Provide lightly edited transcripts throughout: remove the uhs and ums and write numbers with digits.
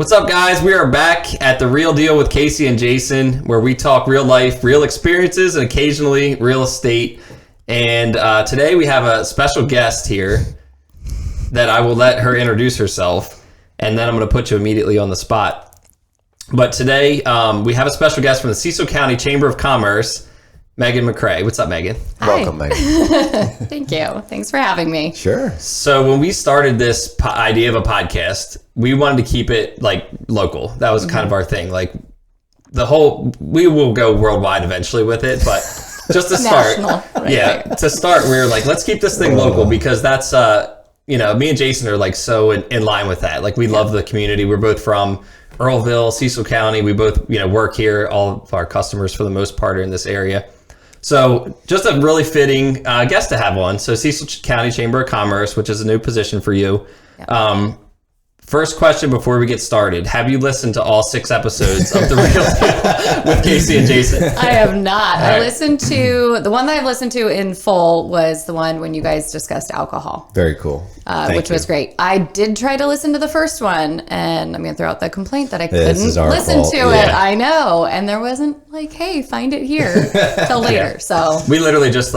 What's up, guys? We are back at The Real Deal with Casey and Jason, where we talk real life, real experiences, and occasionally real estate. And today we have a special guest here that I will let her introduce herself, and then I'm going to put you immediately on the spot. But today we have a special guest from the Cecil County Chamber of Commerce, Megan McRay. What's up, Megan? Hi. Welcome, Megan. Thank you. Thanks for having me. Sure. So when we started this idea of a podcast, we wanted to keep it like local. That was kind of our thing. Like we will go worldwide eventually with it, but just to start, to start, we were like, let's keep this thing local because that's, me and Jason are like so in line with that. Like we love the community. We're both from Earlville, Cecil County. We both, work here. All of our customers for the most part are in this area. So just a really fitting guest to have on. So Cecil County Chamber of Commerce, which is a new position for you. Yep. First question before we get started. Have you listened to all 6 episodes of The Real Deal with Casey and Jason? I have not. I listened to, the one that I've listened to in full was the one when you guys discussed alcohol. Very cool. Which was great. I did try to listen to the first one, and I'm going to throw out the complaint that I couldn't listen to it. I know. And there wasn't like, hey, find it here till later. So we literally just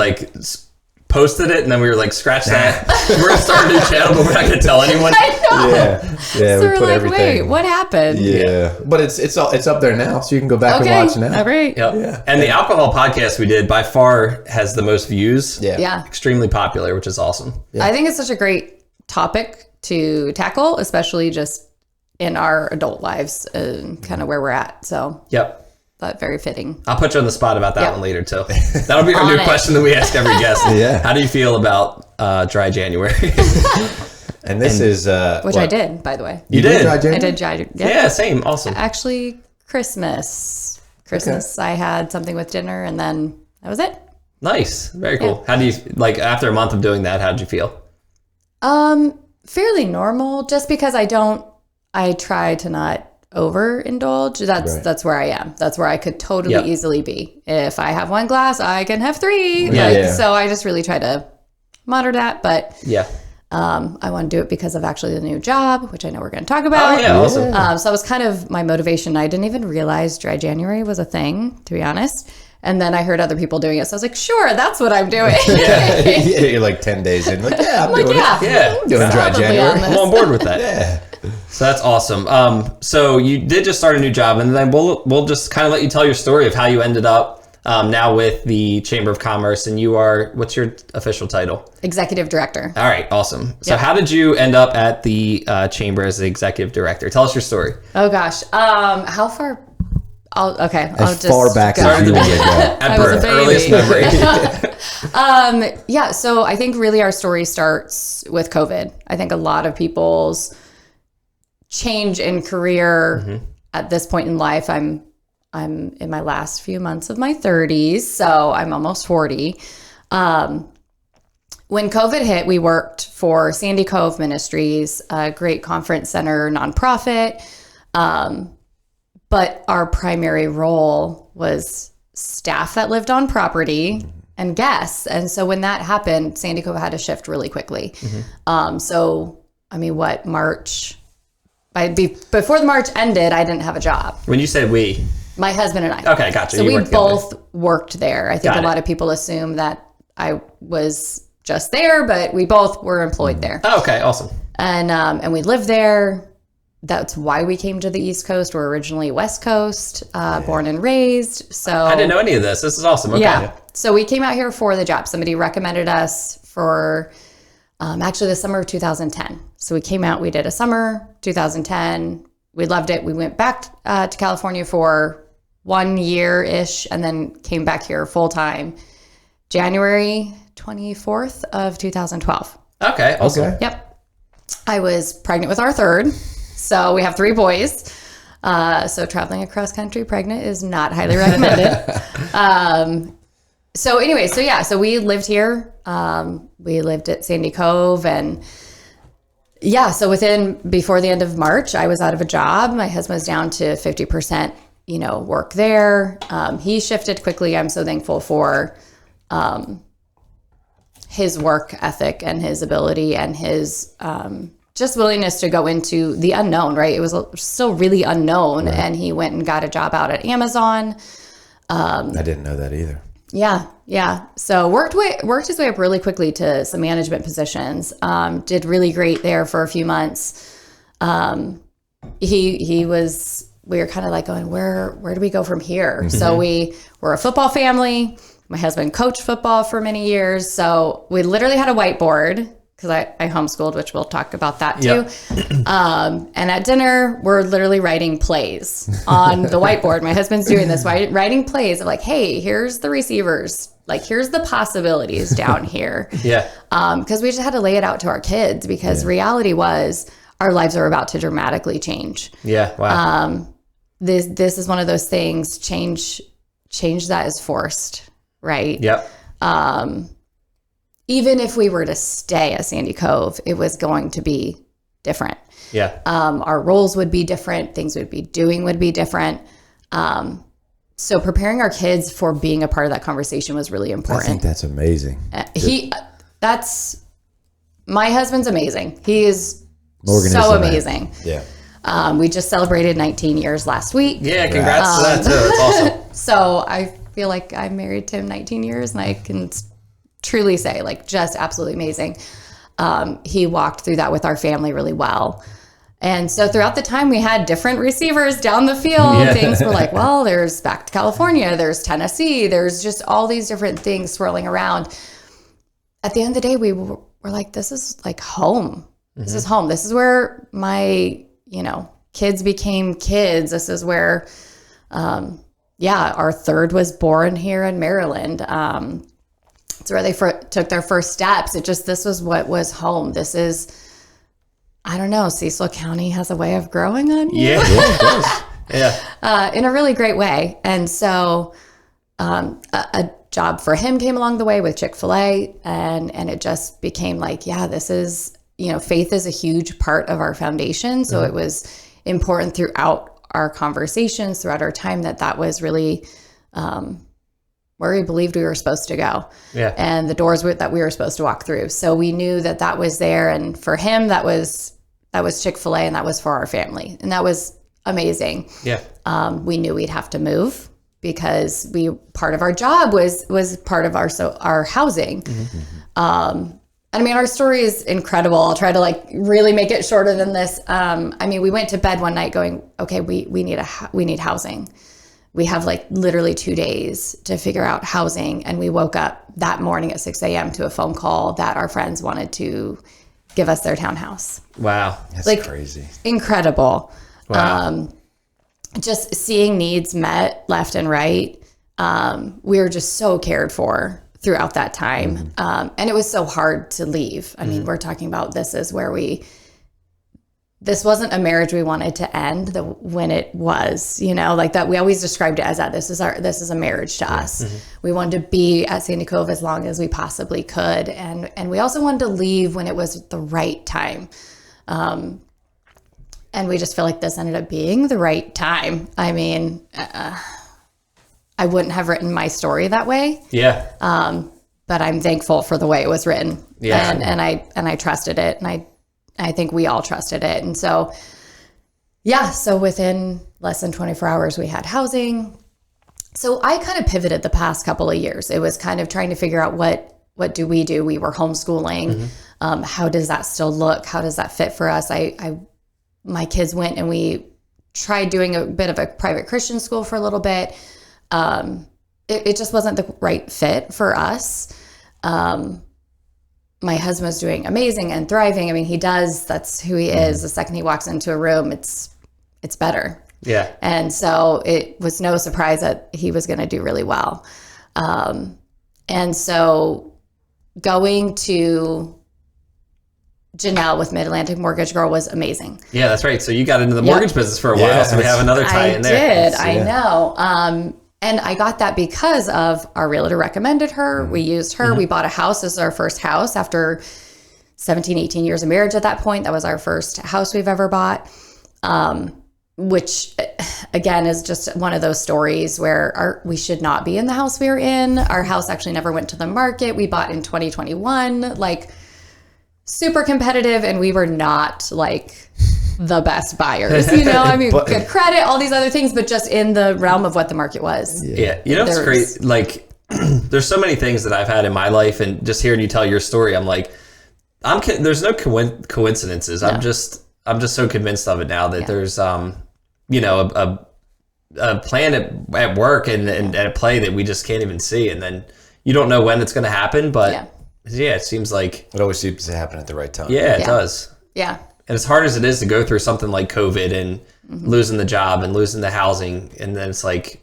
posted it, and then we were like, scratch that. We're going to start a new channel, but we're not going to tell anyone. I know. Yeah, so we put everything. Wait, what happened? Yeah. But it's up there now, so you can go back and watch now. All right. Yep. Yeah. And the alcohol podcast we did by far has the most views. Yeah. Extremely popular, which is awesome. Yeah. I think it's such a great topic to tackle, especially just in our adult lives and kind of where we're at. So. Yep. But very fitting. I'll put you on the spot about that one later too. That'll be our new question that we ask every guest. Yeah. How do you feel about dry January? And this is which I did, by the way. You did? Dry January? I did dry. Yeah, same. Awesome. Actually, Christmas. Okay. I had something with dinner, and then that was it. Nice. Very cool. Yeah. How do you after a month of doing that? How did you feel? Fairly normal. Just because I try to not overindulge. That's where I am. That's where I could totally easily be. If I have 1 glass, I can have 3. So I just really try to monitor that. But I want to do it because of actually the new job, which I know we're going to talk about. Oh yeah, awesome. So that was kind of my motivation. I didn't even realize dry January was a thing, to be honest. And then I heard other people doing it. So I was like, sure, that's what I'm doing. You're like 10 days in. Like, I'm doing it. Yeah. I'm doing dry January. I'm on board with that. So that's awesome. So you did just start a new job, and then we'll just kind of let you tell your story of how you ended up now with the Chamber of Commerce, and you are, what's your official title? Executive Director. All right, awesome. So how did you end up at the Chamber as the Executive Director? Tell us your story. Oh gosh, how far? I'll just far back as you want to go. At birth, earliest memory. So I think really our story starts with COVID. I think a lot of people's change in career at this point in life. I'm in my last few months of my 30s, so I'm almost 40. When COVID hit, we worked for Sandy Cove Ministries, a great conference center nonprofit. But our primary role was staff that lived on property and guests. And so when that happened, Sandy Cove had to shift really quickly. March? Before the March ended, I didn't have a job. When you said we? My husband and I. Okay, gotcha. So we both worked there. I think a lot of people assume that I was just there, but we both were employed there. Oh, okay, awesome. And we lived there. That's why we came to the East Coast. We're originally West Coast, born and raised. So I didn't know any of this. This is awesome. Okay. Yeah. So we came out here for the job. Somebody recommended us for actually the summer of 2010. So we came out, we did a summer, 2010. We loved it. We went back to California for 1 year-ish and then came back here full time January 24th of 2012. Okay, awesome. Okay. Yep. I was pregnant with our 3rd. So we have 3 boys. So traveling across country pregnant is not highly recommended. So we lived here. We lived at Sandy Cove, and so before the end of March, I was out of a job. My husband was down to 50%, work there. He shifted quickly. I'm so thankful for his work ethic and his ability and his just willingness to go into the unknown, right? It was still really unknown. Right. And he went and got a job out at Amazon. I didn't know that either. Yeah. So worked his way up really quickly to some management positions. Did really great there for a few months. We were kind of like going, where do we go from here? Mm-hmm. So we were a football family. My husband coached football for many years. So we literally had a whiteboard because I homeschooled, which we'll talk about that too. Yep. And at dinner, we're literally writing plays on the whiteboard. My husband's doing this, writing plays of like, hey, here's the receivers. Like, here's the possibilities down here. Yeah. Because we just had to lay it out to our kids because reality was our lives are about to dramatically change. Yeah. Wow. This is one of those things, change that is forced, right? Yep. Even if we were to stay at Sandy Cove, it was going to be different. Yeah. Our roles would be different. Things we'd be doing would be different. So preparing our kids for being a part of that conversation was really important. I think that's amazing. My husband's amazing. He is so amazing. Yeah. We just celebrated 19 years last week. Yeah, congrats to that too. That's awesome. So I feel like I'm married to him 19 years and I can truly say like just absolutely amazing. He walked through that with our family really well. And so throughout the time we had different receivers down the field. Yeah. Things were like, well, there's back to California, there's Tennessee, there's just all these different things swirling around. At the end of the day, we were like, this is like home. Mm-hmm. This is home. This is where my, kids became kids. This is where, our third was born here in Maryland. It's where they took their first steps. This was what was home. This is, I don't know, Cecil County has a way of growing on you. Yeah, it does. Yeah. In a really great way. And so a job for him came along the way with Chick-fil-A and it just became like, this is, faith is a huge part of our foundation. So it was important throughout our conversations, throughout our time that was really where we believed we were supposed to go. Yeah. And the doors that we were supposed to walk through. So we knew that was there. And for him, that was Chick-fil-A and that was for our family. And that was amazing. Yeah. We knew we'd have to move because part of our job was part of our housing. Mm-hmm. Our story is incredible. I'll try to really make it shorter than this. We went to bed one night going, okay, we need housing. We have literally 2 days to figure out housing. And we woke up that morning at 6 a.m. to a phone call that our friends wanted to give us their townhouse. Wow. That's crazy. Incredible. Wow. Just seeing needs met left and right. We were just so cared for throughout that time. Mm-hmm. And it was so hard to leave. We're talking about this wasn't a marriage we wanted to end when it was, that we always described it as this is a marriage to us. Mm-hmm. We wanted to be at Sandy Cove as long as we possibly could. And we also wanted to leave when it was the right time. And we just feel like this ended up being the right time. I wouldn't have written my story that way. Yeah. But I'm thankful for the way it was written. Yeah. And I trusted it. And I think we all trusted it. And so within less than 24 hours, we had housing. So I kind of pivoted the past couple of years. It was kind of trying to figure out what do we do? We were homeschooling. Mm-hmm. How does that still look? How does that fit for us? My kids went and we tried doing a bit of a private Christian school for a little bit. It just wasn't the right fit for us. My husband was doing amazing and thriving. That's who he is. The second he walks into a room, it's better. Yeah. And so it was no surprise that he was going to do really well. And so going to Janelle with Mid-Atlantic Mortgage Girl was amazing. Yeah, that's right. So you got into the mortgage business for a while. So we have another tie in there. I know. And I got that because of our realtor recommended her. We used her. Mm-hmm. We bought a house. This is our first house after 17, 18 years of marriage at that point. That was our first house we've ever bought, which, again, is just one of those stories where we should not be in the house we were in. Our house actually never went to the market. We bought in 2021. super competitive, and we were not like the best buyers, you know. I mean, good credit, all these other things, but just in the realm of what the market was. Yeah, you know, it's great. Like, there's so many things that I've had in my life, and just hearing you tell your story, I'm like, there's no coincidences. No. I'm just so convinced of it now that there's you know, a plan at work and at play that we just can't even see, and then you don't know when it's going to happen, but yeah, it seems like it always seems to happen at the right time. Yeah, it does. Yeah. And as hard as it is to go through something like COVID and losing the job and losing the housing, and then it's like,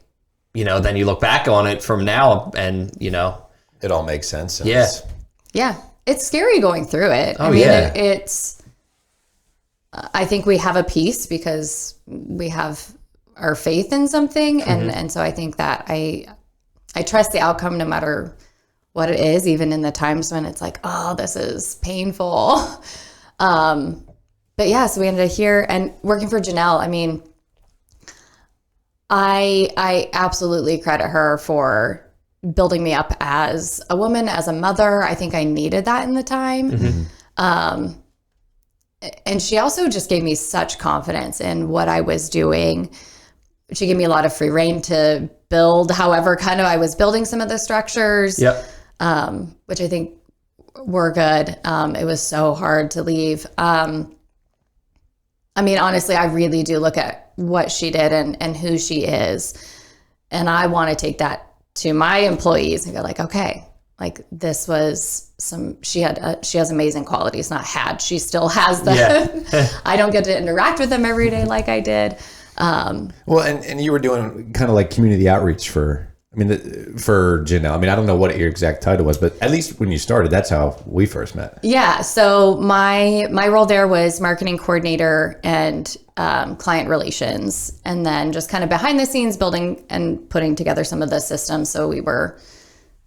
you know, then you look back on it from now and, you know, it all makes sense. Yeah. It's scary going through it. Oh, I mean, it's, I think we have a peace because we have our faith in something. And so I think that I trust the outcome no matter what it is, even in the times when it's like, oh, this is painful. But yeah, so we ended up here and working for Janelle. I mean, I absolutely credit her for building me up as a woman, as a mother. I think I needed that in the time. And she also just gave me such confidence in what I was doing. She gave me a lot of free rein to build however kind of I was building some of the structures, which I think were good. It was so hard to leave. I mean, honestly, I really do look at what she did and who she is. And I want to take that to my employees and go like, okay, like this was she has amazing qualities, not had. She still has them. Yeah. I don't get to interact with them every day like I did. Well, and you were doing kind of like community outreach for Janelle. I mean, I don't know what your exact title was, but at least when you started, that's how we first met. Yeah. So my role there was marketing coordinator and client relations, and then just kind of behind the scenes building and putting together some of the systems. So we were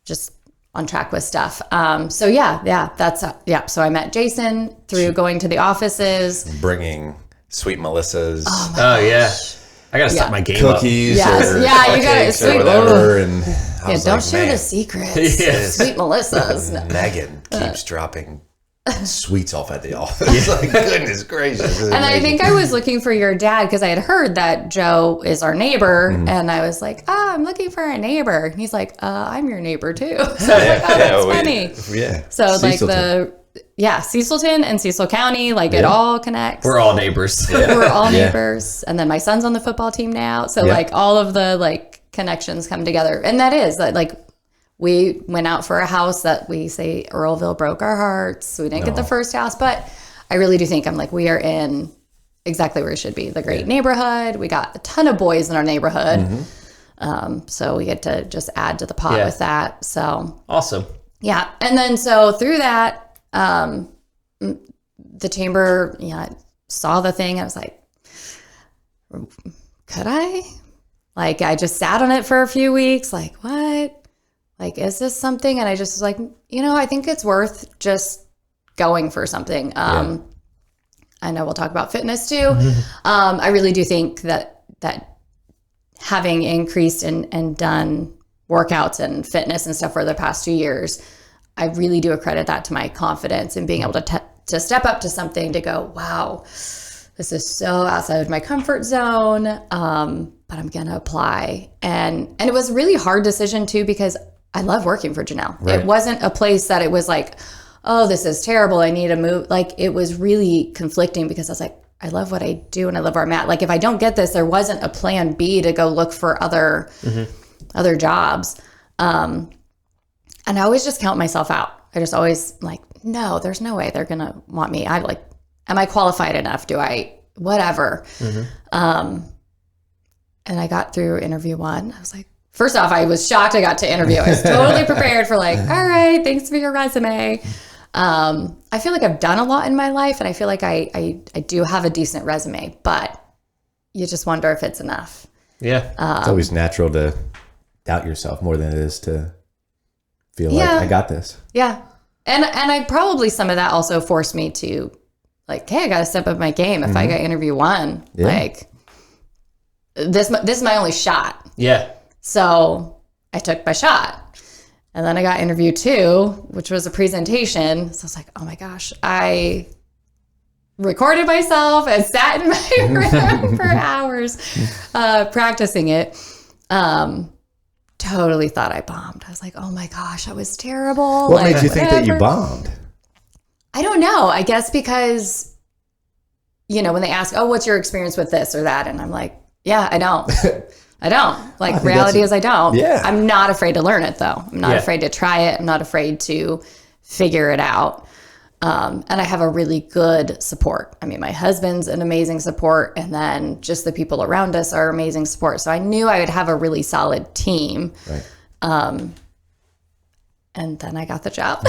just on track with stuff. So So I met Jason through going to the offices, bringing Sweet Melissa's. Oh yeah. I gotta step my game cookies up. Or you gotta sweet whatever. And don't share the secrets. Sweet Melissa's. Megan keeps dropping sweets off at the office. Like, goodness gracious. And I think I was looking for your dad because I had heard that Joe is our neighbor, and I was like, I'm looking for a neighbor. And he's like, I'm your neighbor too. So I was like, that's funny. Yeah. So Cecilton. Cecilton and Cecil County, it all connects. We're all neighbors. We're all neighbors. And then my son's on the football team now. So all of the connections come together. And that is we went out for a house that we say Earlville broke our hearts. We didn't get the first house, but I really do think we are in exactly where we should be. The great neighborhood. We got a ton of boys in our neighborhood. So we get to just add to the pot with that. So awesome. Yeah. And then so through that, the chamber, saw the thing. I was like, could I? I just sat on it for a few weeks. What? Is this something? And I just was like, I think it's worth just going for something. I know we'll talk about fitness too. I really do think that having increased and done workouts and fitness and stuff for the past 2 years, I really do accredit that to my confidence in being able to step up to something to go, wow, this is so outside of my comfort zone, but I'm going to apply. And it was a really hard decision too, because I love working for Janelle. Right. It wasn't a place that it was like, oh, this is terrible, I need to move. It was really conflicting because I was like, I love what I do and I love where I'm at. If I don't get this, there wasn't a plan B to go look for other jobs. And I always just count myself out. I just always no, there's no way they're going to want me. Am I qualified enough? Do I, whatever. And I got through interview 1. I was like, first off, I was shocked I got to interview. I was totally prepared for all right, thanks for your resume. I feel like I've done a lot in my life and I feel like I do have a decent resume, but you just wonder if it's enough. Yeah. It's always natural to doubt yourself more than it is to feel like I got this. Yeah. And I probably some of that also forced me to hey, I got to step up my game. If I got interview 1, this is my only shot. Yeah. So I took my shot And then I got interview 2, which was a presentation. So I was like, oh my gosh, I recorded myself and sat in my room for hours practicing it. Totally thought I bombed. I was like, oh my gosh, that was terrible. What made you think that you bombed? I don't know. I guess because, when they ask, oh, what's your experience with this or that? And I'm like, yeah, I don't. I don't. Like, reality is I don't. Yeah. I'm not afraid to learn it, though. I'm not afraid to try it. I'm not afraid to figure it out. And I have a really good support. I mean, my husband's an amazing support, and then just the people around us are amazing support. So I knew I would have a really solid team. Right. And then I got the job.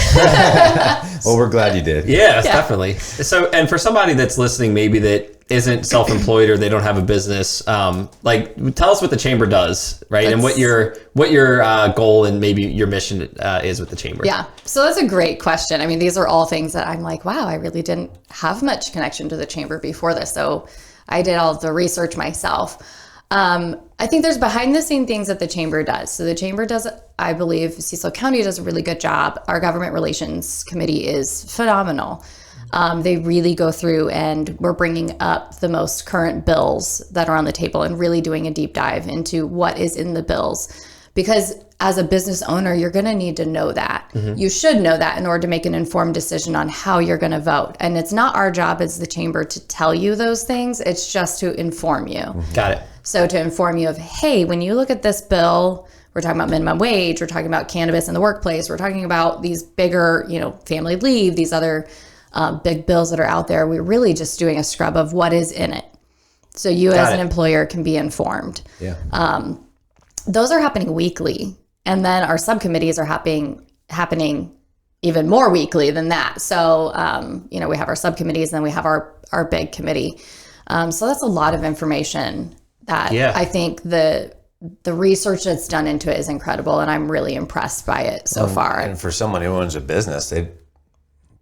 Well, we're glad you did. Yeah, definitely. So, and for somebody that's listening, maybe that isn't self-employed or they don't have a business, tell us what the chamber does, right? And what your goal and maybe your mission is with the chamber. Yeah. So that's a great question. I mean, these are all things that I'm like, wow, I really didn't have much connection to the chamber before this. So I did all the research myself. I think there's behind the scene things that the chamber does. So the chamber does, I believe Cecil County does a really good job. Our government relations committee is phenomenal. They really go through, and we're bringing up the most current bills that are on the table and really doing a deep dive into what is in the bills. Because as a business owner, you're going to need to know that. Mm-hmm. You should know that in order to make an informed decision on how you're going to vote. And it's not our job as the chamber to tell you those things. It's just to inform you. Mm-hmm. Got it. So to inform you of, hey, when you look at this bill, we're talking about minimum wage, we're talking about cannabis in the workplace, we're talking about these bigger, family leave, these other big bills that are out there. We're really just doing a scrub of what is in it. So you as an employer can be informed. Yeah. Those are happening weekly. And then our subcommittees are happening even more weekly than that. So, we have our subcommittees and then we have our big committee. So that's a lot of information that I think the research that's done into it is incredible. And I'm really impressed by it so far. And for someone who owns a business, they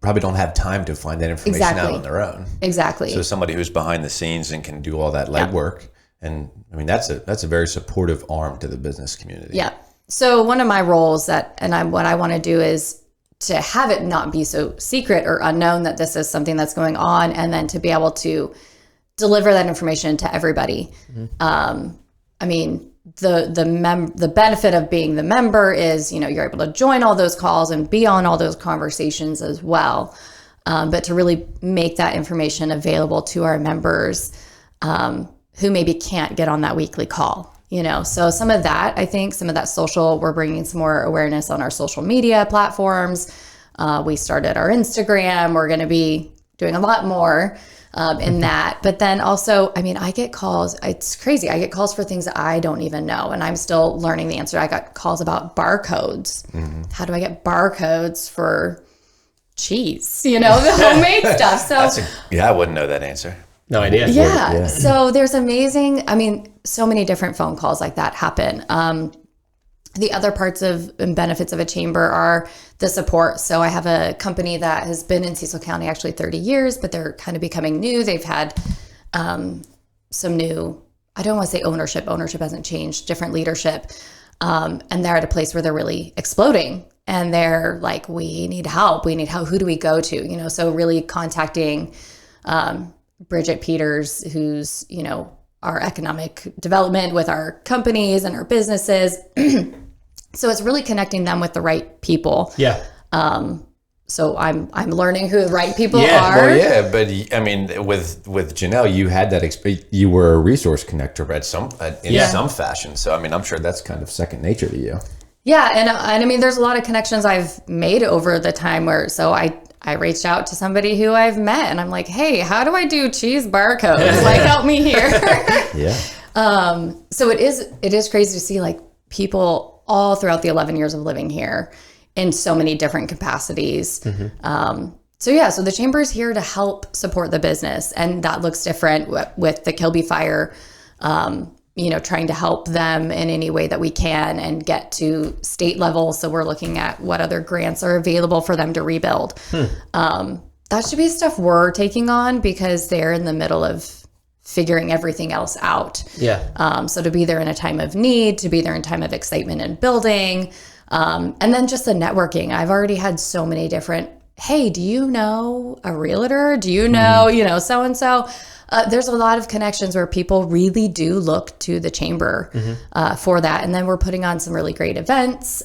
probably don't have time to find that information out on their own. Exactly. So somebody who's behind the scenes and can do all that legwork. And I mean, that's a very supportive arm to the business community. Yeah. So one of my roles what I want to do is to have it not be so secret or unknown that this is something that's going on, and then to be able to deliver that information to everybody. Mm-hmm. I mean, the benefit of being the member is, you're able to join all those calls and be on all those conversations as well. But to really make that information available to our members, who maybe can't get on that weekly call, So some of that, I think some of that social, we're bringing some more awareness on our social media platforms. We started our Instagram. We're going to be doing a lot more in that. But then also, I mean, I get calls. It's crazy. I get calls for things that I don't even know, and I'm still learning the answer. I got calls about barcodes. Mm-hmm. How do I get barcodes for cheese? The homemade stuff. So I wouldn't know that answer. No idea. Yeah. So there's so many different phone calls like that happen. The other parts of and benefits of a chamber are the support. So I have a company that has been in Cecil County actually 30 years, but they're kind of becoming new. They've had some new, I don't want to say ownership. Ownership hasn't changed, different leadership. And they're at a place where they're really exploding. And they're like, we need help. Who do we go to? So really contacting Bridget Peters, who's, our economic development with our companies and our businesses. So it's really connecting them with the right people. Yeah. So I'm learning who the right people are. Well, but I mean, with Janelle, you had that experience. You were a resource connector in some fashion. So I mean, I'm sure that's kind of second nature to you. Yeah, and I mean, there's a lot of connections I've made over the time so I reached out to somebody who I've met, and I'm like, hey, how do I do cheese barcodes? Like, help me here. Yeah. So it is crazy to see like people all throughout the 11 years of living here in so many different capacities. Mm-hmm. So the chamber is here to help support the business, and that looks different with the Kilby Fire. Trying to help them in any way that we can and get to state level. So we're looking at what other grants are available for them to rebuild. That should be stuff we're taking on because they're in the middle of figuring everything else out. Yeah. So to be there in a time of need, to be there in time of excitement and building, And then just the networking. I've already had so many different, hey, do you know a realtor? Do you know, so-and-so? There's a lot of connections where people really do look to the chamber for that. And then we're putting on some really great events,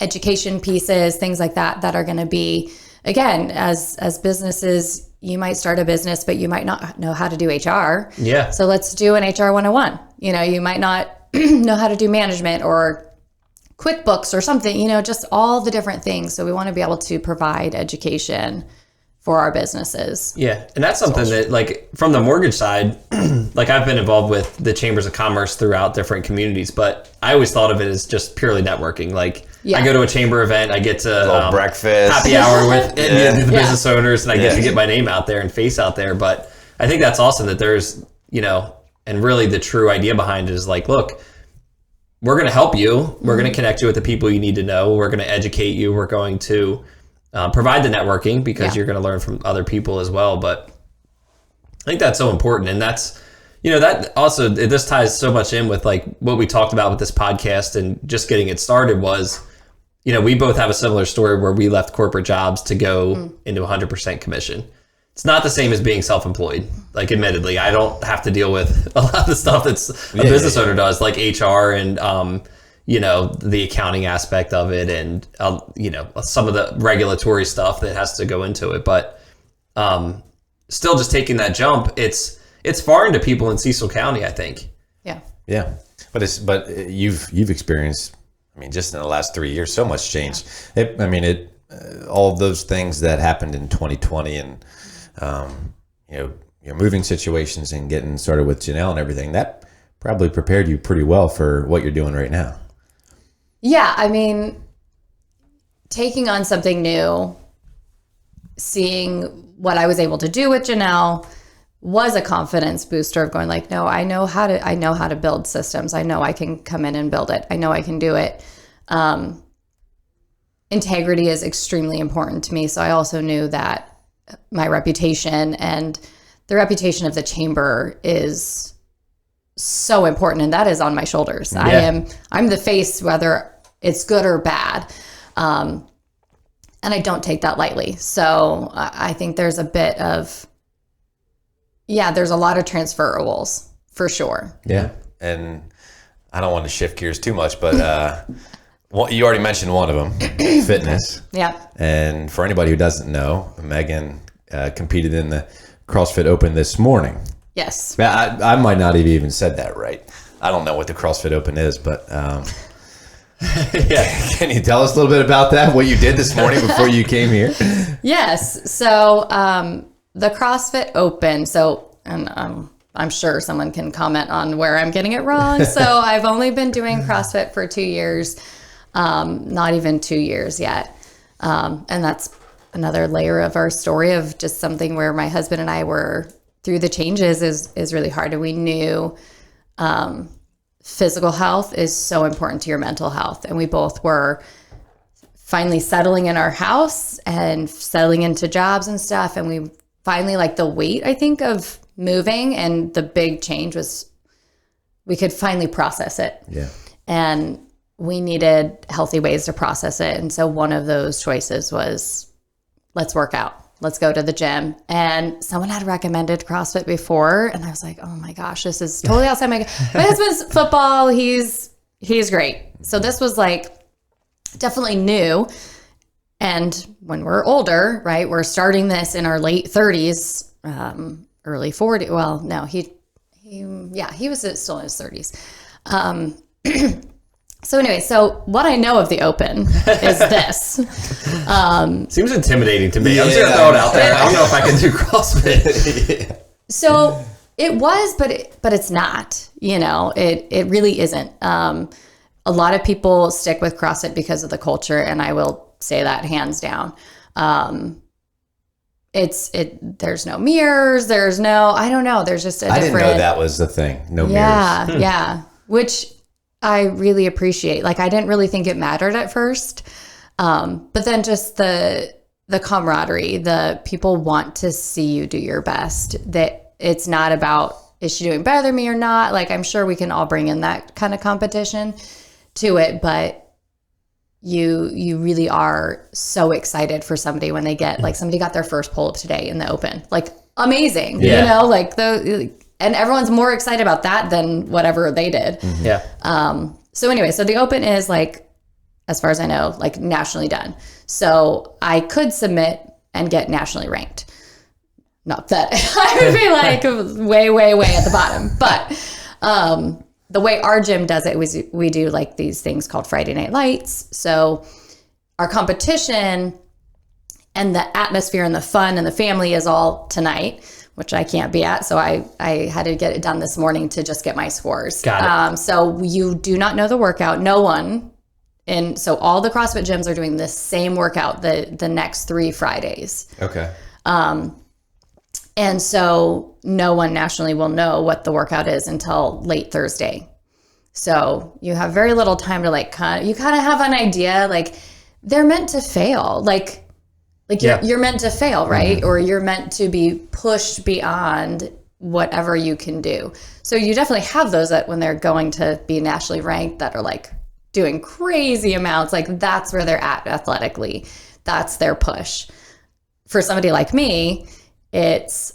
education pieces, things like that are going to be, again, as businesses, you might start a business, but you might not know how to do HR. Yeah. So let's do an HR 101. You might not know how to do management or QuickBooks or something, just all the different things. So we want to be able to provide education for our businesses. Yeah. And that's something that, like, from the mortgage side, like, I've been involved with the chambers of commerce throughout different communities, but I always thought of it as just purely networking. Like, I go to a chamber event, I get to breakfast, happy hour with the business owners, and I get to get my name out there and face out there. But I think that's awesome that there's, and really the true idea behind it is like, look, we're going to help you. We're going to connect you with the people you need to know. We're going to educate you. We're going to provide the networking because you're going to learn from other people as well. But I think that's so important. And that's, that also, this ties so much in with like what we talked about with this podcast and just getting it started was, we both have a similar story where we left corporate jobs to go into 100% commission. It's not the same as being self-employed. Like, admittedly, I don't have to deal with a lot of the stuff that's a business owner does, like HR and, the accounting aspect of it and, some of the regulatory stuff that has to go into it. But still just taking that jump, it's foreign to people in Cecil County, I think. Yeah. Yeah. But you've experienced, just in the last 3 years, so much change. All of those things that happened in 2020 and, your moving situations and getting started with Janelle and everything, that probably prepared you pretty well for what you're doing right now. Yeah. Taking on something new, seeing what I was able to do with Janelle was a confidence booster of going like, no, I know how to build systems. I know I can come in and build it. I know I can do it. Integrity is extremely important to me. So I also knew that my reputation and the reputation of the chamber is so important, and that is on my shoulders. Yeah. I'm the face, whether it's good or bad. And I don't take that lightly. So I think there's a bit of, there's a lot of transferables for sure. Yeah. And I don't want to shift gears too much, but you already mentioned one of them, fitness. Yeah. And for anybody who doesn't know, Megan competed in the CrossFit Open this morning. Yes. I might not have even said that right. I don't know what the CrossFit Open is, but can you tell us a little bit about that, what you did this morning before you came here? Yes. So the CrossFit Open, and I'm sure someone can comment on where I'm getting it wrong. So I've only been doing CrossFit for 2 years, not even 2 years yet. And that's another layer of our story of just something where my husband and I were through the changes is really hard. And we knew physical health is so important to your mental health. And we both were finally settling in our house and settling into jobs and stuff. And we finally, like, the weight, I think, of moving and the big change was we could finally process it. Yeah. And we needed healthy ways to process it. And so one of those choices was, let's work out. Let's go to the gym. And someone had recommended CrossFit before. And I was like, oh my gosh, this is totally outside my husband's football. He's great. So this was like definitely new. And when we're older, right, we're starting this in our late 30s, early 40s. Well, no, he was still in his 30s. So anyway, so what I know of the Open is this. Seems intimidating to me. I'm just going to throw it out there. I don't know if I can do CrossFit. So it was, but it's not, it really isn't. A lot of people stick with CrossFit because of the culture, and I will say that hands down. There's no mirrors. There's no, I don't know. There's just I didn't know that was the thing. No mirrors. Yeah. Which I really appreciate. Like, I didn't really think it mattered at first. But then just the camaraderie, the people want to see you do your best, that it's not about, is she doing better than me or not? Like, I'm sure we can all bring in that kind of competition to it, but you really are so excited for somebody when they get, like, somebody got their first pull-up today in the open. Like, amazing. Yeah. You know, like, and everyone's more excited about that than whatever they did. Yeah. So anyway, so the open is, like, as far as I know, like, nationally done. So I could submit and get nationally ranked. Not that I would be like way, way, way at the bottom. But the way our gym does it was we do like these things called Friday Night Lights. So our competition and the atmosphere and the fun and the family is all tonight, which I can't be at. So I had to get it done this morning to just get my scores. Got it. So you do not know the workout. No one. And so all the CrossFit gyms are doing the same workout the next 3 Fridays. Okay. And so no one nationally will know what the workout is until late Thursday. So you have very little time to like you kind of have an idea, like they're meant to fail. Like you're meant to fail, right? Or you're meant to be pushed beyond whatever you can do. So you definitely have those that when they're going to be nationally ranked that are like doing crazy amounts, like that's where they're at athletically. That's their push. For somebody like me, it's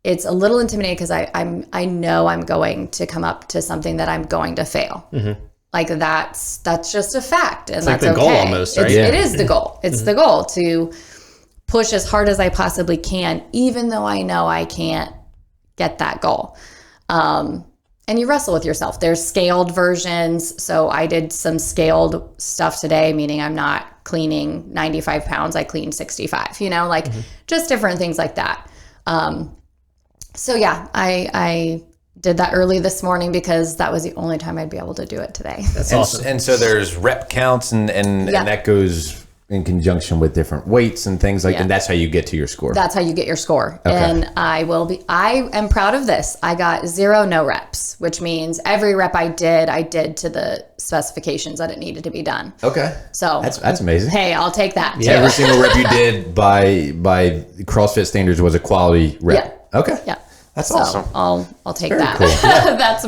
a little intimidating because I know I'm going to come up to something that I'm going to fail. Mm-hmm. Like that's just a fact, and it's that's like the okay. goal almost, right? It is the goal. It's the goal to push as hard as I possibly can, even though I know I can't get that goal. And you wrestle with yourself. There's scaled versions. So I did some scaled stuff today, meaning I'm not cleaning 95 pounds. I cleaned 65, like just different things like that. So yeah, I did that early this morning because that was the only time I'd be able to do it today. That's awesome. And so there's rep counts and that goes in conjunction with different weights and things like that. And that's how you get to your score. That's how you get your score. Okay. And I am proud of this. I got 0 no reps, which means every rep I did to the specifications that it needed to be done. Okay. So that's amazing. Hey, I'll take that too. Yeah. Every single rep you did by CrossFit standards was a quality rep. Yeah. Okay. Yeah. That's awesome. I'll take that. Cool. Yeah. That's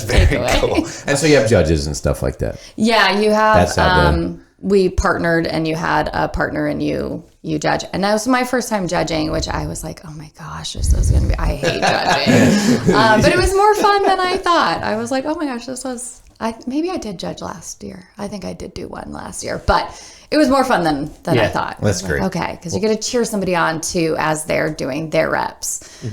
very takeaway. cool. And so you have judges and stuff like that. Yeah, you have. That's how we partnered, and you had a partner, and you judge. And that was my first time judging, which I was like, oh my gosh, this is going to be. I hate judging, but it was more fun than I thought. I was like, oh my gosh, this was. Maybe I did judge last year. I think I did do one last year, but it was more fun than I thought. That's great. Okay, because you get to cheer somebody on too as they're doing their reps.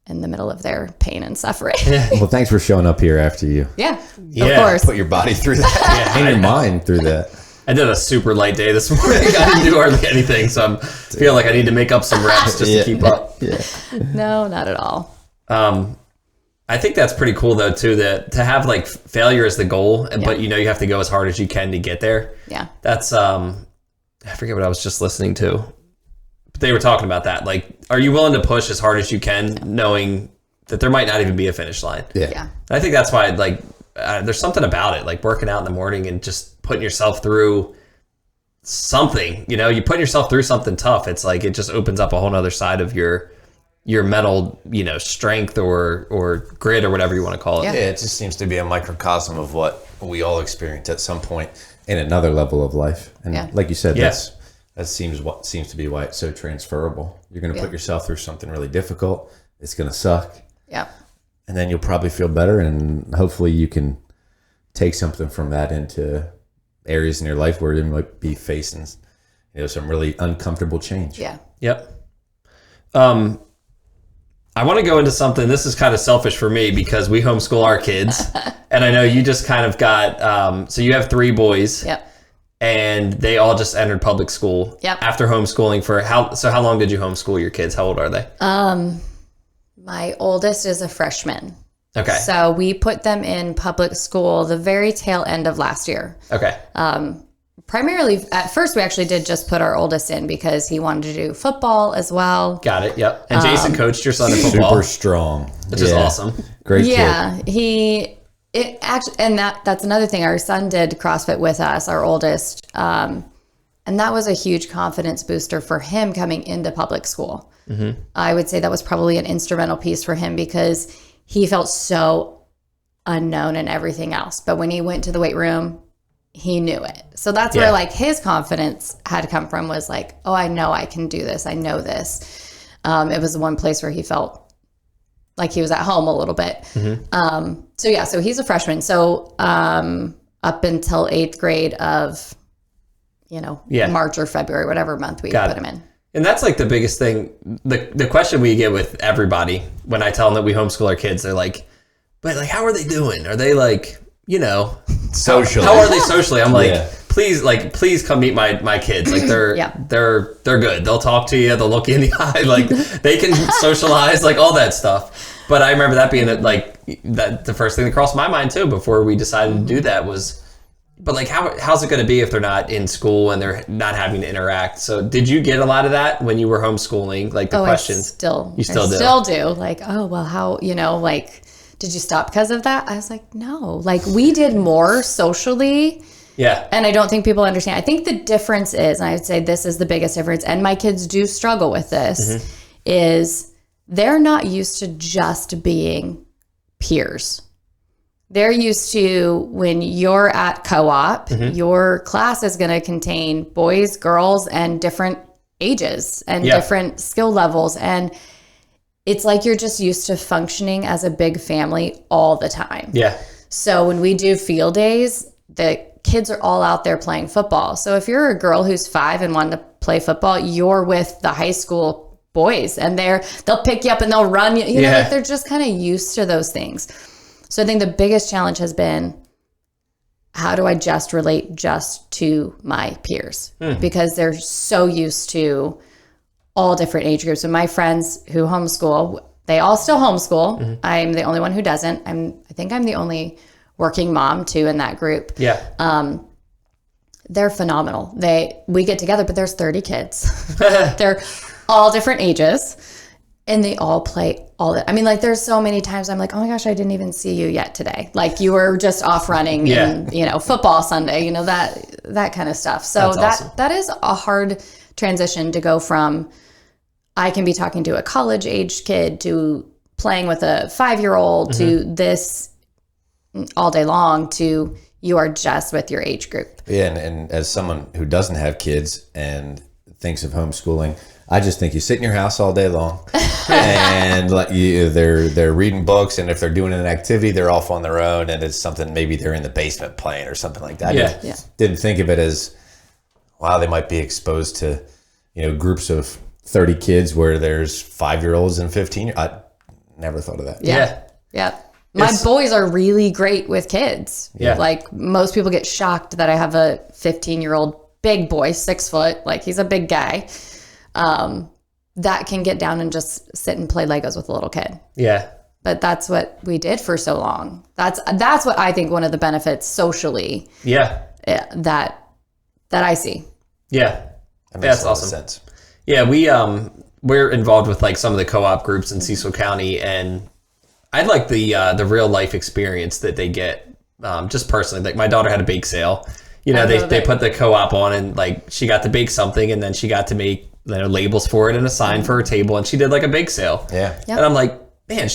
In the middle of their pain and suffering. Well, thanks for showing up here after you. Yeah, of course. Put your body through that and your mind through that. I did a super light day this morning. I didn't do hardly anything, so I feel like I need to make up some reps just to keep up. Yeah. No, not at all. I think that's pretty cool though too, that to have like failure as the goal, but you have to go as hard as you can to get there. Yeah. That's I forget what I was just listening to. But they were talking about that. Like, are you willing to push as hard as you can, knowing that there might not even be a finish line? Yeah. I think that's why, there's something about it, like working out in the morning and just putting yourself through something. You put yourself through something tough. It's like it just opens up a whole nother side of your mental, strength or grit or whatever you want to call it. Yeah, it just seems to be a microcosm of what we all experience at some point in another level of life. And like you said, that seems to be why it's so transferable. You're going to put yourself through something really difficult. It's going to suck. Yeah. And then you'll probably feel better, and hopefully you can take something from that into areas in your life where you might be facing, some really uncomfortable change. Yeah. Yep. I want to go into something. This is kind of selfish for me because we homeschool our kids, and I know you just kind of got. So you have 3 boys. Yep. And they all just entered public school. Yep. After homeschooling how long did you homeschool your kids? How old are they? My oldest is a freshman. Okay. So we put them in public school the very tail end of last year. Okay. Primarily, at first we actually did just put our oldest in because he wanted to do football as well. Got it. Yep. And Jason coached your son in football. Super strong. Which is awesome. Great kid. Yeah. It actually, and that's another thing. Our son did CrossFit with us, our oldest, and that was a huge confidence booster for him coming into public school. Mm-hmm. I would say that was probably an instrumental piece for him because he felt so unknown in everything else. But when he went to the weight room, he knew it. So that's where like his confidence had to come from, was like, oh, I know I can do this. I know this. It was the one place where he felt like he was at home a little bit. So he's a freshman. So up until 8th grade of, March or February, whatever month we put him in. And that's like the biggest thing. The question we get with everybody when I tell them that we homeschool our kids, they're like, but like, how are they doing? Are they like, socially? How are they socially? I'm like, please come meet my kids. Like they're good. They'll talk to you. They'll look you in the eye. Like they can socialize, like all that stuff. But I remember that being that the first thing that crossed my mind too, before we decided to do that was, but like, how's it going to be if they're not in school and they're not having to interact? So did you get a lot of that when you were homeschooling? Like the questions? I still do. Like, oh, well, how, like, did you stop because of that? I was like, no, like we did more socially. Yeah. And I don't think people understand. I think the difference is, and I would say this is the biggest difference, and my kids do struggle with this, is they're not used to just being peers. They're used to, when you're at co-op, your class is going to contain boys, girls, and different ages and different skill levels. And it's like you're just used to functioning as a big family all the time. Yeah. So when we do field days, the kids are all out there playing football. So if you're a girl who's 5 and wanting to play football, you're with the high school boys, and they'll pick you up and they'll run you. Like they're just kind of used to those things. So I think the biggest challenge has been, how do I just relate just to my peers? Because they're so used to all different age groups. And my friends who homeschool, they all still homeschool. I'm the only one who doesn't. I think I'm the only working mom too in that group. Yeah. They're phenomenal. We get together, but there's 30 kids. They're all different ages, and they all play all that. I mean, like there's so many times I'm like, oh my gosh, I didn't even see you yet today. Like you were just off running and, football Sunday, that kind of stuff. So awesome. That is a hard transition to go from, I can be talking to a college age kid to playing with a 5-year-old to this all day long to you are just with your age group. Yeah. And as someone who doesn't have kids and thinks of homeschooling, I just think you sit in your house all day long and they're reading books, and if they're doing an activity, they're off on their own, and it's something, maybe they're in the basement playing or something like that. I didn't think of it as, wow, they might be exposed to, groups of 30 kids where there's 5-year-olds and 15. I never thought of that. Yeah. My boys are really great with kids. Yeah. Like most people get shocked that I have a 15-year-old big boy, 6 foot, like he's a big guy. That can get down and just sit and play Legos with a little kid. Yeah. But that's what we did for so long. That's what I think one of the benefits socially. Yeah. That I see. Yeah. That's awesome. Sense. Yeah, we're involved with like some of the co-op groups in Cecil County, and I'd like the real life experience that they get. Just personally, like my daughter had a bake sale. They put the co-op on, and like she got to bake something, and then she got to make labels for it and a sign for her table, and she did like a bake sale. Yeah. And I'm like, man,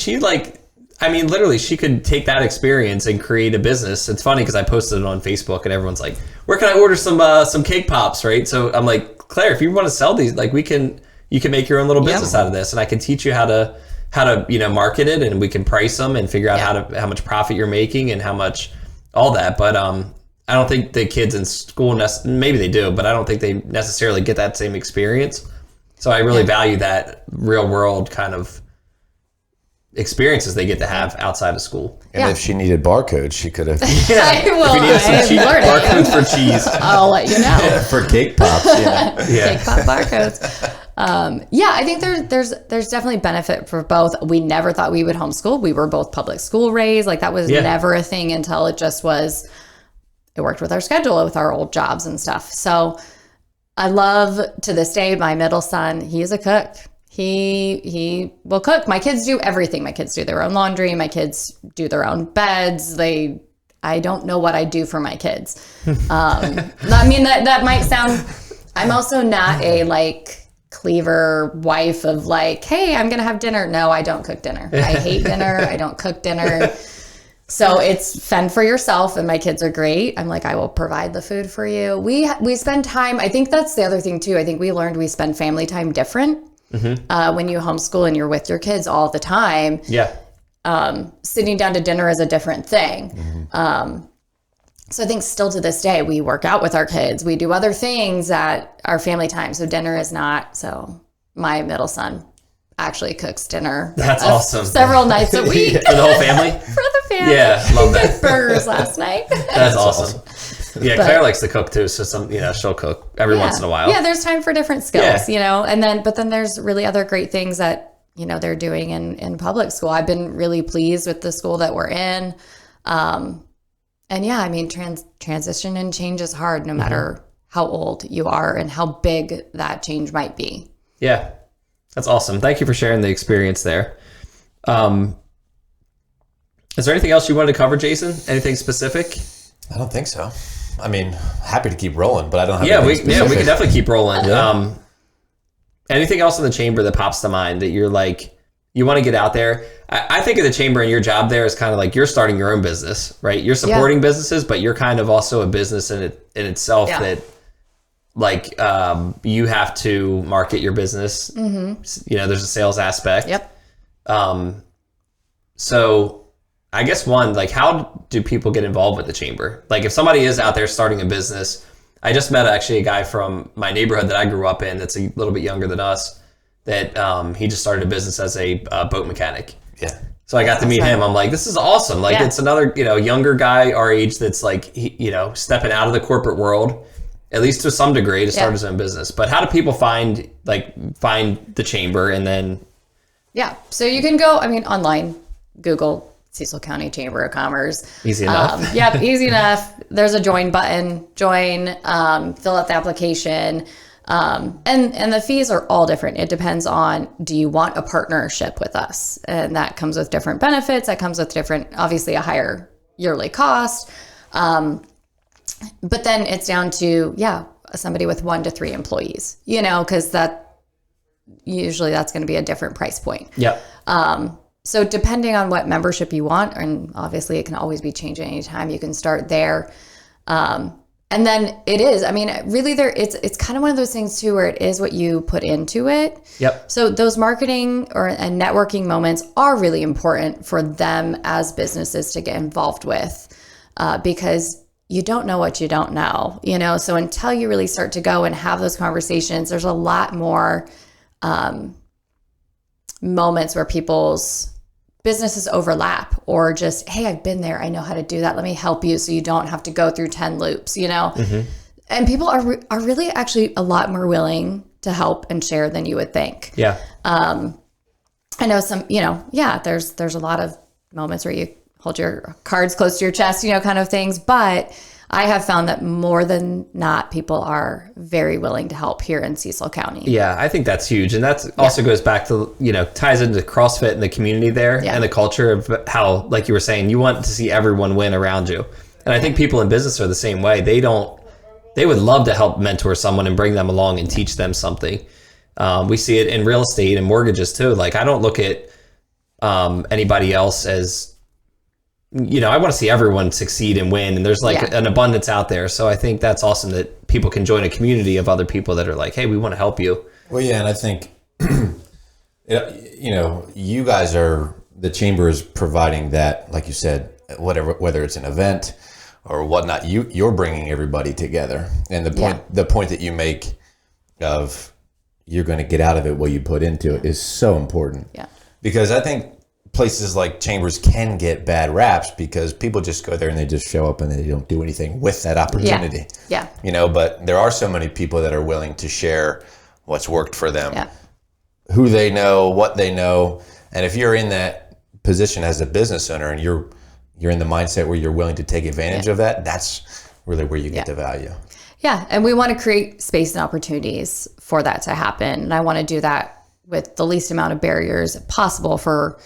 literally she could take that experience and create a business. It's funny because I posted it on Facebook, and everyone's like, where can I order some cake pops, right? So I'm like, Claire, if you want to sell these, like you can make your own little business out of this, and I can teach you how to market it, and we can price them and figure out how much profit you're making and how much all that. But I don't think the kids in school, maybe they do, but I don't think they necessarily get that same experience. So I really value that real world kind of experiences they get to have outside of school. And if she needed barcodes, she could have. I will. If you needed some barcodes for cheese, I'll let you know. For cake pops, Cake pop barcodes. I think there's definitely benefit for both. We never thought we would homeschool. We were both public school raised. Like that was never a thing until it just was. It worked with our schedule, with our old jobs and stuff. So I love, to this day, my middle son, he is a cook. He will cook. My kids do everything. My kids do their own laundry. My kids do their own beds. I don't know what I do for my kids. I mean, that might sound, I'm also not a cleaver wife of hey, I'm going to have dinner. No, I don't cook dinner. I hate dinner. I don't cook dinner. So it's fend for yourself, and my kids are great. I'm like, I will provide the food for you. We spend time. I think that's the other thing too. I think we learned we spend family time different when you homeschool and you're with your kids all the time. Yeah. Sitting down to dinner is a different thing. So I think still to this day, we work out with our kids. We do other things at our family time. So dinner is not. So my middle son actually cooks dinner. That's awesome. Several nights a week. For the whole family? For the family. Yeah, love that. We did burgers last night. That's awesome. Yeah, Claire likes to cook too, so she'll cook every once in a while. Yeah, there's time for different skills, but then there's really other great things that, they're doing in public school. I've been really pleased with the school that we're in. And yeah, I mean, transition and change is hard no matter how old you are and how big that change might be. Yeah, that's awesome. Thank you for sharing the experience there. Is there anything else you wanted to cover, Jason? Anything specific? I don't think so. I mean, happy to keep rolling, but I don't have we can definitely keep rolling. Yeah. Anything else in the chamber that pops to mind that you're like, you want to get out there? I think of the chamber and your job there is kind of like you're starting your own business, right? You're supporting businesses, but you're kind of also a business in itself that like you have to market your business. There's a sales aspect. So I guess one, like how do people get involved with the chamber? Like if somebody is out there starting a business, I just met actually a guy from my neighborhood that I grew up in that's a little bit younger than us that he just started a business as a boat mechanic. Yeah. So I got to meet him. I'm like, this is awesome. Like it's another, younger guy our age that's like, stepping out of the corporate world, at least to some degree, to start his own business. But how do people find the chamber and then? Yeah. So you can go, online, Google Cecil County Chamber of Commerce. Easy enough. Easy enough. There's a join button, join, fill out the application. And the fees are all different. It depends on, do you want a partnership with us? And that comes with different benefits. That comes with obviously a higher yearly cost. But then it's down to, somebody with 1 to 3 employees, because usually that's going to be a different price point. Yep. So depending on what membership you want, and obviously it can always be changed at any time, you can start there. And then it is, really it's kind of one of those things too, where it is what you put into it. Yep. So those marketing and networking moments are really important for them as businesses to get involved with, because you don't know what you don't know, so until you really start to go and have those conversations, there's a lot more, moments where people's businesses overlap, or just, hey, I've been there, I know how to do that, let me help you, so you don't have to go through 10 loops, And people are really actually a lot more willing to help and share than you would think. I know some, there's a lot of moments where you hold your cards close to your chest, kind of things, but I have found that more than not, people are very willing to help here in Cecil County. Yeah, I think that's huge. And that also goes back to, ties into CrossFit and the community there and the culture of how, like you were saying, you want to see everyone win around you. And I think people in business are the same way. They would love to help mentor someone and bring them along and teach them something. We see it in real estate and mortgages too. Like I don't look at anybody else as, I want to see everyone succeed and win, and there's an abundance out there. So I think that's awesome that people can join a community of other people that are like, hey, we want to help you. Well, yeah, and I think, you guys the chamber is providing that, like you said, whether it's an event or whatnot, you're bringing everybody together. And the point that you make of you're going to get out of it what you put into it is so important. Yeah, because I think places like chambers can get bad raps because people just go there and they just show up and they don't do anything with that opportunity. But there are so many people that are willing to share what's worked for them, who they know, what they know. And if you're in that position as a business owner and you're in the mindset where you're willing to take advantage of that, that's really where you get the value. Yeah. And we want to create space and opportunities for that to happen. And I want to do that with the least amount of barriers possible for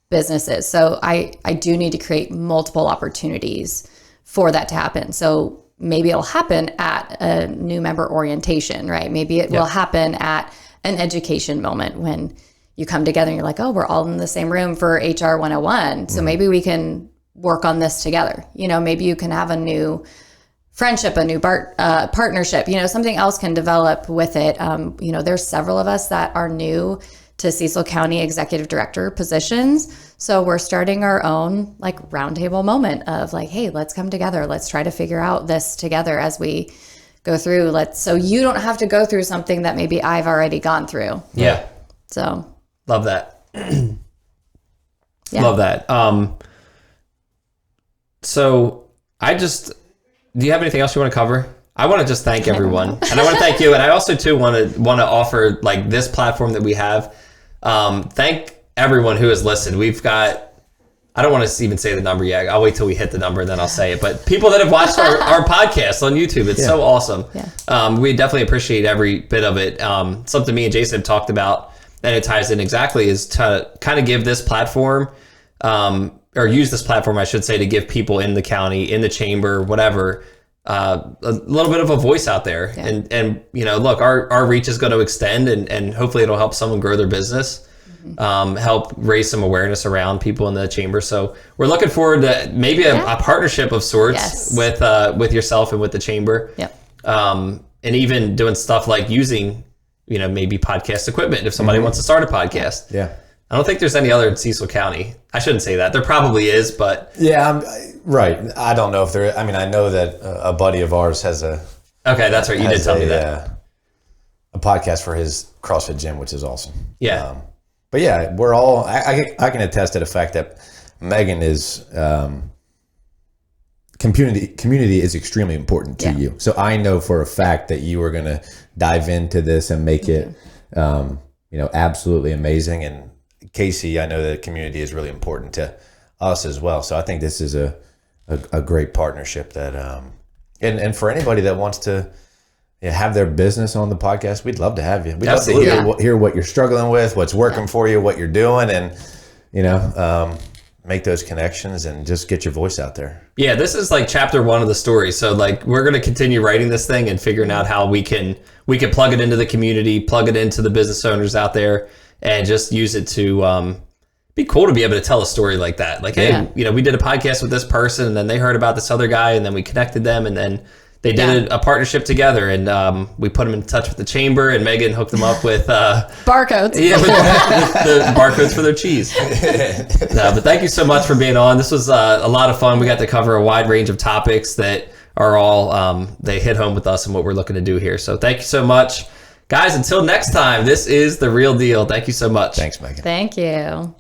businesses. So I do need to create multiple opportunities for that to happen. So maybe it'll happen at a new member orientation, right? Maybe it will happen at an education moment when you come together and you're like, oh, we're all in the same room for HR 101. So maybe we can work on this together. You know, maybe you can have a new friendship, a new partnership, you know, something else can develop with it. You know, there's several of us that are new to Cecil County executive director positions. So we're starting our own like roundtable moment of like, hey, let's come together. Let's try to figure out this together as we go through. So you don't have to go through something that maybe I've already gone through. Yeah. So love that. Yeah. Love that. So do you have anything else you want to cover? I want to just thank everyone, and I want to thank you. And I also too want to offer like this platform that we have. Thank everyone who has listened. We've got, I don't want to even say the number yet. I'll wait till we hit the number and then I'll say it. But people that have watched our podcast on YouTube, it's so awesome. Yeah. We definitely appreciate every bit of it. Something me and Jason have talked about, and it ties in exactly, is to kind of give this platform, or use this platform, I should say, to give people in the county, in the chamber, whatever, a little bit of a voice out there. Yeah. And you know, look, our reach is going to extend, and hopefully it'll help someone grow their business, help raise some awareness around people in the chamber. So we're looking forward to maybe a partnership of sorts with yourself and with the chamber. Yep. And even doing stuff like using, you know, maybe podcast equipment if somebody wants to start a podcast. Yeah. I don't think there's any other in Cecil County. I shouldn't say that. There probably is, but... Yeah, right. I don't know if there... I mean, I know that a buddy of ours has a... Okay, that's right. You did tell me that. A podcast for his CrossFit gym, which is awesome. Yeah. But yeah, we're all... I can attest to the fact that Megan is... Community is extremely important to you. So I know for a fact that you are going to dive into this and make it, you know, absolutely amazing. And Casey, I know that community is really important to us as well. So I think this is a great partnership that, and for anybody that wants to have their business on the podcast, we'd love to have you. We'd love to hear what you're struggling with, what's working for you, what you're doing, and, you know, make those connections and just get your voice out there. Yeah, this is like chapter 1 of the story. So like we're going to continue writing this thing and figuring out how we can plug it into the community, plug it into the business owners out there, and just use it to be cool to be able to tell a story like that. Like, hey, you know, we did a podcast with this person, and then they heard about this other guy, and then we connected them, and then they did a partnership together, and we put them in touch with the chamber, and Megan hooked them up with barcodes. Yeah, with the barcodes for their cheese. But thank you so much for being on. This was a lot of fun. We got to cover a wide range of topics that are all they hit home with us and what we're looking to do here. So thank you so much, guys. Until next time, this is The Real Deal. Thank you so much. Thanks, Megan. Thank you.